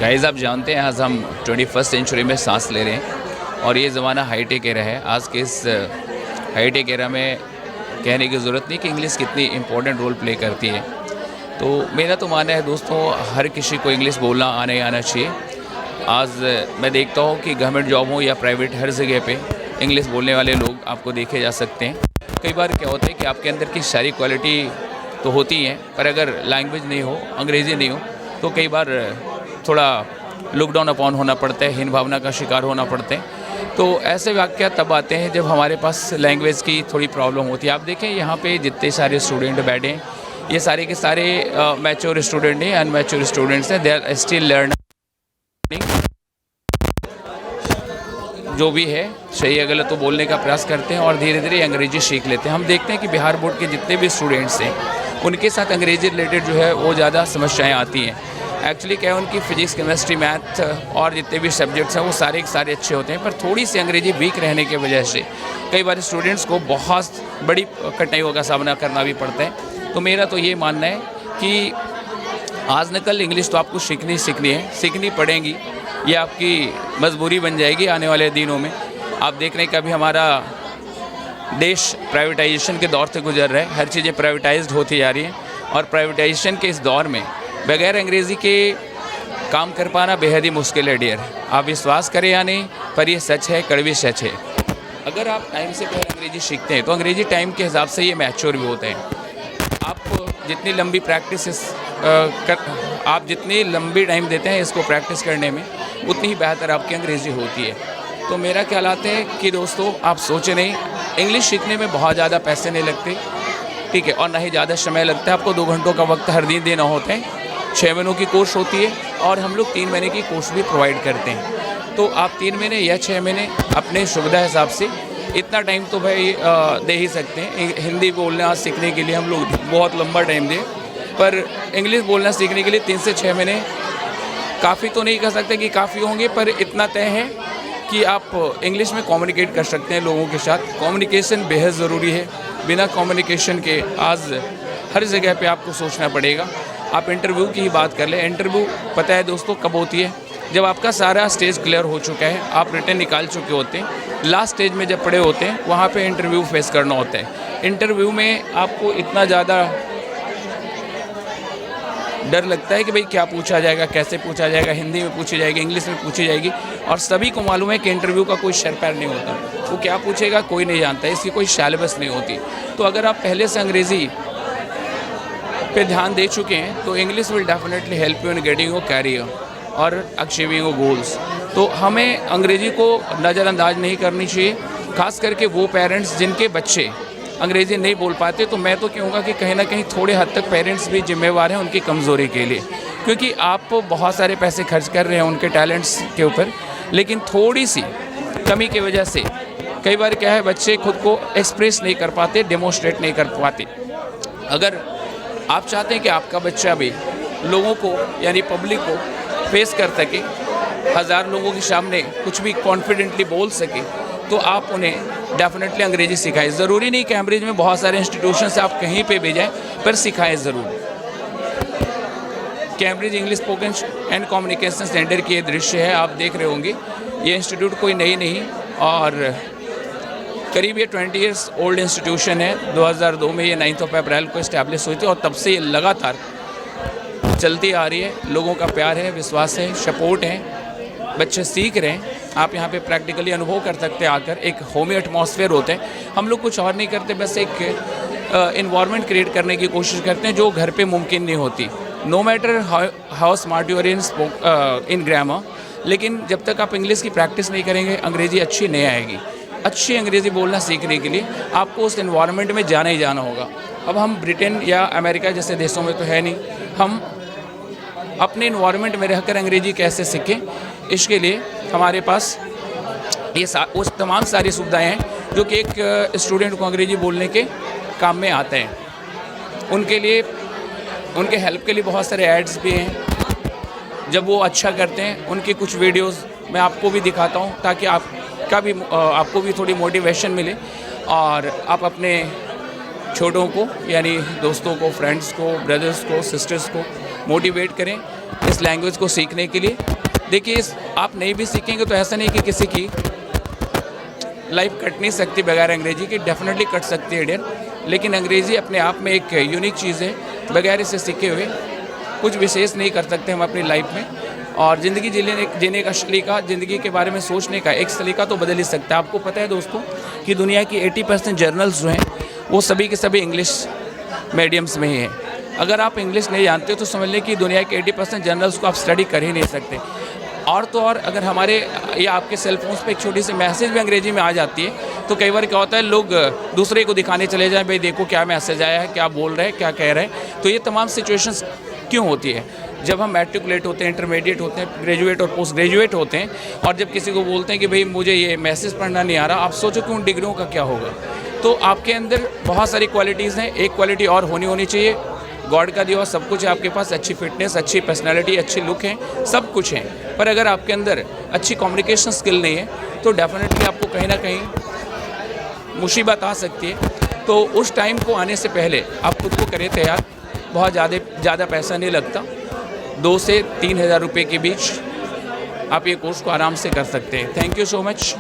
Guys, आप जानते हैं आज हम 21st सेंचुरी में सांस ले रहे हैं और ये ज़माना हाईटेक एरा है। आज के इस हाईटेक एरा में कहने की ज़रूरत नहीं कि इंग्लिश कितनी इम्पोर्टेंट रोल प्ले करती है। तो मेरा तो मानना है दोस्तों, हर किसी को इंग्लिश बोलना आना चाहिए। आज मैं देखता हूँ कि गवर्नमेंट जॉब हो या प्राइवेट, हर जगह पे इंग्लिश बोलने वाले लोग आपको देखे जा सकते हैं। कई बार क्या होता है कि आपके अंदर की सारी क्वालिटी तो होती हैं, पर अगर लैंग्वेज नहीं हो, अंग्रेज़ी नहीं हो, तो कई बार थोड़ा लुक डाउन अपॉन होना पड़ता है, हीन भावना का शिकार होना पड़ते हैं। तो ऐसे वाक़या तब आते हैं जब हमारे पास लैंग्वेज की थोड़ी प्रॉब्लम होती है। आप देखें यहाँ पे जितने सारे स्टूडेंट बैठे हैं, ये सारे के सारे मैच्योर स्टूडेंट हैं, अनमैच्योर स्टूडेंट्स हैं। They are still learning. जो भी है सही गलत तो बोलने का प्रयास करते हैं और धीरे धीरे अंग्रेजी सीख लेते हैं। हम देखते हैं कि बिहार बोर्ड के जितने भी स्टूडेंट्स हैं, उनके साथ अंग्रेजी रिलेटेड जो है वो ज़्यादा समस्याएँ आती हैं। एक्चुअली क्या है, उनकी फिजिक्स, केमिस्ट्री, मैथ और जितने भी सब्जेक्ट्स हैं वो सारे के सारे अच्छे होते हैं, पर थोड़ी सी अंग्रेजी वीक रहने की वजह से कई बार स्टूडेंट्स को बहुत बड़ी कठिनाइयों का सामना करना भी पड़ता है। तो मेरा तो ये मानना है कि आज न कल इंग्लिश तो आपको सीखनी है, सीखनी पड़ेगी। ये आपकी मजबूरी बन जाएगी आने वाले दिनों में। आप देख रहे हैं कि अभी हमारा देश प्राइवेटाइजेशन के दौर से गुजर रहा है, हर चीज़ें प्राइवेटाइज्ड होती जा रही हैं और प्राइवेटाइजेशन के इस दौर में बगैर अंग्रेज़ी के काम कर पाना बेहद ही मुश्किल है डियर। आप विश्वास करें या नहीं, पर ये सच है, कड़वी सच है। अगर आप टाइम से पहले अंग्रेज़ी सीखते हैं तो अंग्रेज़ी टाइम के हिसाब से ये मैच्योर भी होते हैं। आप जितनी लंबी आप जितनी लंबी टाइम देते हैं इसको प्रैक्टिस करने में, उतनी ही बेहतर आपकी अंग्रेज़ी होती है। तो मेरा ख्याल आता है कि दोस्तों, आप सोचें नहीं, इंग्लिश सीखने में बहुत ज़्यादा पैसे नहीं लगते, ठीक है, और ना ही ज़्यादा समय लगता है। आपको 2 घंटों का वक्त हर दिन देना होता है। 6 महीनों की कोर्स होती है और हम लोग 3 महीने की कोर्स भी प्रोवाइड करते हैं। तो आप 3 महीने या 6 महीने अपने सुविधा हिसाब से इतना टाइम तो भाई दे ही सकते हैं। हिंदी बोलना सीखने के लिए हम लोग बहुत लंबा टाइम दें, पर इंग्लिश बोलना सीखने के लिए 3 से 6 महीने काफ़ी तो नहीं कह सकते कि काफ़ी होंगे, पर इतना तय है कि आप इंग्लिश में कम्युनिकेट कर सकते हैं लोगों के साथ। कम्युनिकेशन बेहद ज़रूरी है। बिना कम्युनिकेशन के आज हर जगह पे आपको सोचना पड़ेगा। आप इंटरव्यू की ही बात कर लें। इंटरव्यू पता है दोस्तों कब होती है? जब आपका सारा स्टेज क्लियर हो चुका है, आप रिटर्न निकाल चुके होते हैं, लास्ट स्टेज में जब पड़े होते हैं, वहाँ पे इंटरव्यू फेस करना होता है। इंटरव्यू में आपको इतना ज़्यादा डर लगता है कि भाई क्या पूछा जाएगा, कैसे पूछा जाएगा, हिंदी में पूछी जाएगी, इंग्लिश में पूछी जाएगी, और सभी को मालूम है कि इंटरव्यू का कोई सर पैर नहीं होता। वो क्या पूछेगा कोई नहीं जानता, इसकी कोई सिलेबस नहीं होती। तो अगर आप पहले से अंग्रेज़ी पे ध्यान दे चुके हैं तो English will definitely help you in getting your career और अचीविंग योर गोल्स। तो हमें अंग्रेज़ी को नज़रअंदाज नहीं करनी चाहिए, खास करके वो पेरेंट्स जिनके बच्चे अंग्रेज़ी नहीं बोल पाते। तो मैं तो कहूँगा कि कहीं ना कहीं थोड़े हद तक पेरेंट्स भी जिम्मेवार हैं उनकी कमज़ोरी के लिए, क्योंकि आप बहुत सारे पैसे खर्च कर रहे हैं उनके टैलेंट्स के ऊपर, लेकिन थोड़ी सी कमी की वजह से कई बार क्या है, बच्चे खुद को एक्सप्रेस नहीं कर पाते, डेमोस्ट्रेट नहीं कर पाते। अगर आप चाहते हैं कि आपका बच्चा भी लोगों को यानी पब्लिक को फेस कर सके, 1000 लोगों के सामने कुछ भी कॉन्फिडेंटली बोल सके, तो आप उन्हें डेफिनेटली अंग्रेज़ी सिखाएं। ज़रूरी नहीं कैम्ब्रिज में बहुत सारे इंस्टीट्यूशन से आप कहीं पे भी जाएं, पर सिखाएं ज़रूर। Cambridge English spoken and communication centre की ये दृश्य है, आप देख रहे होंगे। ये इंस्टीट्यूट कोई नई नहीं और करीब ये 20 ईयर्स ओल्ड इंस्टीट्यूशन है। 2002 में ये 9 अप्रैल को इस्टेब्लिश हुई थी और तब से ये लगातार चलती आ रही है। लोगों का प्यार है, विश्वास है, सपोर्ट है, बच्चे सीख रहे हैं। आप यहाँ पे प्रैक्टिकली अनुभव कर सकते हैं आकर। एक होमी एटमॉस्फेयर होते हैं। हम लोग कुछ और नहीं करते, बस एक इन्वायरमेंट क्रिएट करने की कोशिश करते हैं जो घर पे मुमकिन नहीं होती। No matter how smart you are in grammar, लेकिन जब तक आप इंग्लिश की प्रैक्टिस नहीं करेंगे, अंग्रेज़ी अच्छी नहीं आएगी। अच्छी अंग्रेज़ी बोलना सीखने के लिए आपको उस एनवायरनमेंट में जाना ही जाना होगा। अब हम ब्रिटेन या अमेरिका जैसे देशों में तो है नहीं, हम अपने एनवायरनमेंट में रहकर अंग्रेज़ी कैसे सीखें, इसके लिए हमारे पास ये उस तमाम सारी सुविधाएं हैं जो कि एक स्टूडेंट को अंग्रेज़ी बोलने के काम में आते हैं। उनके लिए, उनके हेल्प के लिए बहुत सारे एड्स भी हैं। जब वो अच्छा करते हैं, उनकी कुछ वीडियोस मैं आपको भी दिखाता हूँ, ताकि आपको भी थोड़ी मोटिवेशन मिले और आप अपने छोटों को यानी दोस्तों को, फ्रेंड्स को, ब्रदर्स को, सिस्टर्स को मोटिवेट करें इस लैंग्वेज को सीखने के लिए। देखिए आप नहीं भी सीखेंगे तो ऐसा नहीं कि किसी की लाइफ कट नहीं सकती बगैर अंग्रेजी के, डेफिनेटली कट सकती है डियर, लेकिन अंग्रेज़ी अपने आप में एक यूनिक चीज़ है। बगैर इसे सीखे हुए कुछ विशेष नहीं कर सकते हम अपनी लाइफ में। और ज़िंदगी जीने का सलीका, ज़िंदगी के बारे में सोचने का एक सलीका तो बदल ही सकता है। आपको पता है दोस्तों कि दुनिया की 80% जर्नल्स जो हैं वो सभी के सभी इंग्लिश मीडियम्स में ही हैं। अगर आप इंग्लिश नहीं जानते तो समझ लें कि दुनिया के 80% जर्नल्स को आप स्टडी कर ही नहीं सकते। और तो और अगर हमारे या आपके सेल फोन्स पे एक छोटी सी मैसेज भी अंग्रेजी में आ जाती है तो कई बार क्या होता है, लोग दूसरे को दिखाने चले जाएं, भाई देखो क्या मैसेज आया है, क्या बोल रहे हैं, क्या कह रहे हैं। तो ये तमाम सिचुएशंस क्यों होती है? जब हम मैट्रिकुलेट होते हैं, इंटरमीडिएट होते हैं, ग्रेजुएट और पोस्ट ग्रेजुएट होते हैं, और जब किसी को बोलते हैं कि भाई मुझे ये मैसेज पढ़ना नहीं आ रहा, आप सोचो कि उन डिग्रियों का क्या होगा। तो आपके अंदर बहुत सारी क्वालिटीज़ हैं, एक क्वालिटी और होनी चाहिए। गॉड का दिया सब कुछ है आपके पास, अच्छी फिटनेस, अच्छी पर्सनैलिटी, अच्छी लुक है, सब कुछ है, पर अगर आपके अंदर अच्छी कम्युनिकेशन स्किल नहीं है तो डेफिनेटली आपको कहीं ना कहीं मुसीबत आ सकती है। तो उस टाइम को आने से पहले आप खुद को करें तैयार। बहुत ज़्यादा पैसा नहीं लगता, 2 से 3 हज़ार रुपये के बीच आप ये कोर्स को आराम से कर सकते हैं। Thank you so much.